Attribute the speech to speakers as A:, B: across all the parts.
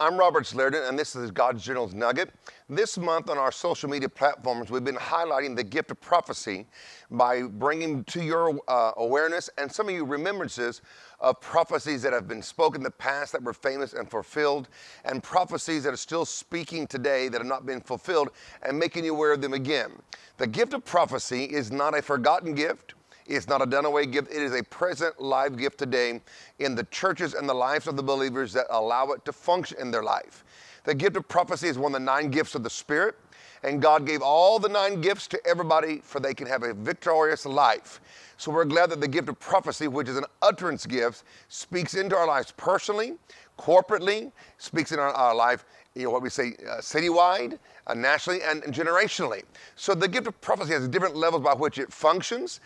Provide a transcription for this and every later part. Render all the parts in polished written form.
A: I'm Roberts Liardon, and this is God's Journal's Nugget. This month on our social media platforms, we've been highlighting the gift of prophecy by bringing to your awareness and some of you remembrances of prophecies that have been spoken in the past that were famous and fulfilled, and prophecies that are still speaking today that have not been fulfilled, and making you aware of them again. The gift of prophecy is not a forgotten gift. It's not a done away gift. It is a present live gift today in the churches and the lives of the believers that allow it to function in their life. The gift of prophecy is one of the 9 gifts of the Spirit, and God gave all the 9 gifts to everybody for they can have a victorious life. So we're glad that the gift of prophecy, which is an utterance gift, speaks into our lives personally, corporately, speaks in our life, what we say citywide, nationally, and generationally. So the gift of prophecy has different levels by which it functions.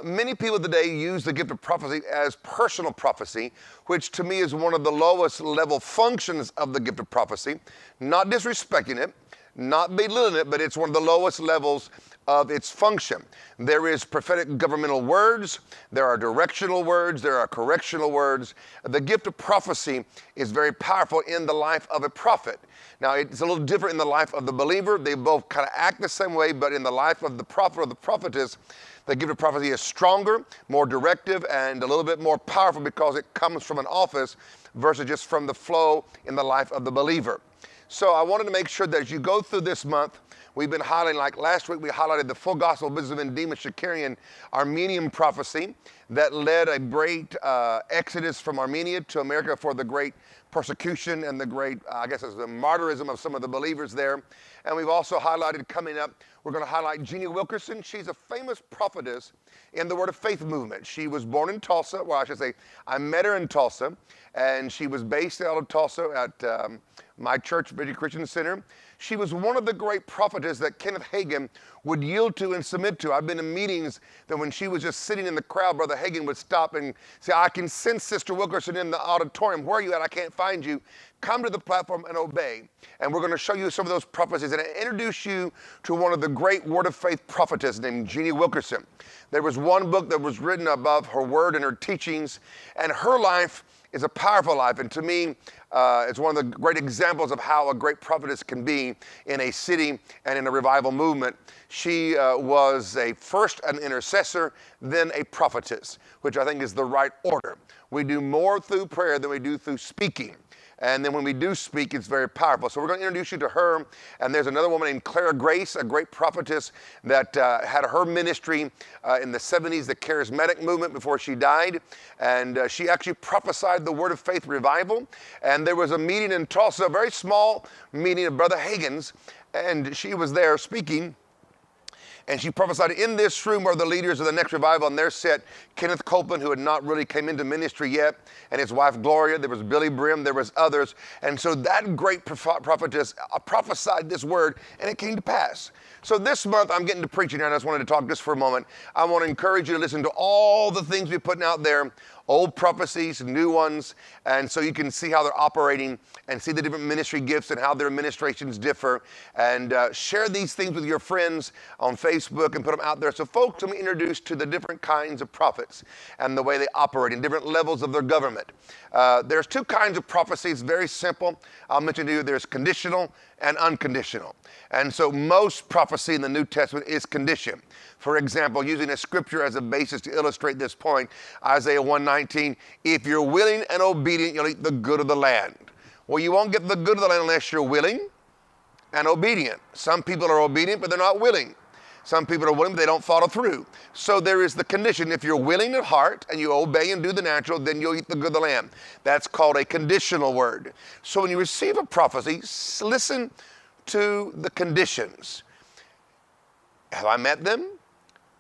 A: Many people today use the gift of prophecy as personal prophecy, which to me is one of the lowest level functions of the gift of prophecy. Not disrespecting it, not belittling it, but it's one of the lowest levels of its function. There is prophetic governmental words, there are directional words, there are correctional words. The gift of prophecy is very powerful in the life of a prophet. Now, it's a little different in the life of the believer. They both kind of act the same way, but in the life of the prophet or the prophetess, the gift of prophecy is stronger, more directive, and a little bit more powerful because it comes from an office versus just from the flow in the life of the believer. So I wanted to make sure that as you go through this month, we've been highlighting, like last week we highlighted the full gospel businessman Demas Shakarian Armenian prophecy that led a great exodus from Armenia to America for the great persecution and the great, I guess it's the martyrism of some of the believers there. And we've also highlighted coming up, we're going to highlight Jeannie Wilkerson. She's a famous prophetess in the Word of Faith movement. She was born in Tulsa, well I should say, I met her in Tulsa, and she was based out of Tulsa at my church, Virginia Christian Center. She was one of the great prophetess that Kenneth Hagin would yield to and submit to. I've been in meetings that when she was just sitting in the crowd, Brother Hagin would stop and say, I can sense Sister Wilkerson in the auditorium. Where are you at? I can't find you. Come to the platform and obey. And we're going to show you some of those prophecies and introduce you to one of the great Word of Faith prophetess named Jeannie Wilkerson. There was one book that was written above her word and her teachings, and her life is a powerful life. And to me, it's one of the great examples of how a great prophetess can be in a city and in a revival movement. She was first an intercessor, then a prophetess, which I think is the right order. We do more through prayer than we do through speaking. And then when we do speak, it's very powerful. So we're going to introduce you to her. And there's another woman named Clara Grace, a great prophetess that had her ministry in the 70s, the charismatic movement before she died. And she actually prophesied the Word of Faith revival. And there was a meeting in Tulsa, a very small meeting of Brother Hagin's. And she was there speaking. And she prophesied in this room are the leaders of the next revival, and there sat Kenneth Copeland, who had not really came into ministry yet, and his wife Gloria. There was Billy Brim, there was others. And so that great prophetess prophesied this word, and it came to pass. So this month, I'm getting to preaching here, and I just wanted to talk just for a moment. I want to encourage you to listen to all the things we're putting out there, old prophecies, new ones, and so you can see how they're operating and see the different ministry gifts and how their administrations differ, and share these things with your friends on Facebook and put them out there. So folks, let me introduce to the different kinds of prophets and the way they operate in different levels of their government. There's 2 kinds of prophecies, very simple. I'll mention to you there's conditional and unconditional. And so most prophecy in the New Testament is conditioned. For example, using a scripture as a basis to illustrate this point, Isaiah 1:19, if you're willing and obedient, you'll eat the good of the land. Well, you won't get the good of the land unless you're willing and obedient. Some people are obedient, but they're not willing. Some people are willing, but they don't follow through. So there is the condition. If you're willing at heart and you obey and do the natural, then you'll eat the good of the land. That's called a conditional word. So when you receive a prophecy, listen to the conditions. Have I met them?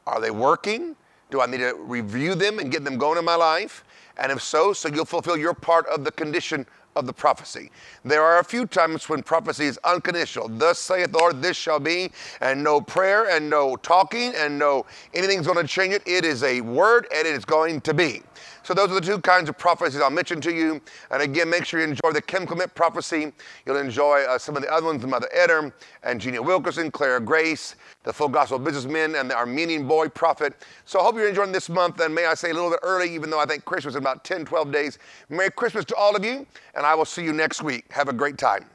A: Are they working? Do I need to review them and get them going in my life? And if so you'll fulfill your part of the condition of the prophecy. There are a few times when prophecy is unconditional. Thus saith the Lord, this shall be, and no prayer and no talking and no anything's going to change it. It is a word and it is going to be. So those are the 2 kinds of prophecies I'll mention to you. And again, make sure you enjoy the Ken Clement prophecy. You'll enjoy some of the other ones, Mother Eder and Jeannie Wilkerson, Clara Grace, the Full Gospel Businessmen, and the Armenian boy prophet. So I hope you're enjoying this month. And may I say a little bit early, even though I think Christmas is about 10, 12 days. Merry Christmas to all of you. And and I will see you next week. Have a great time.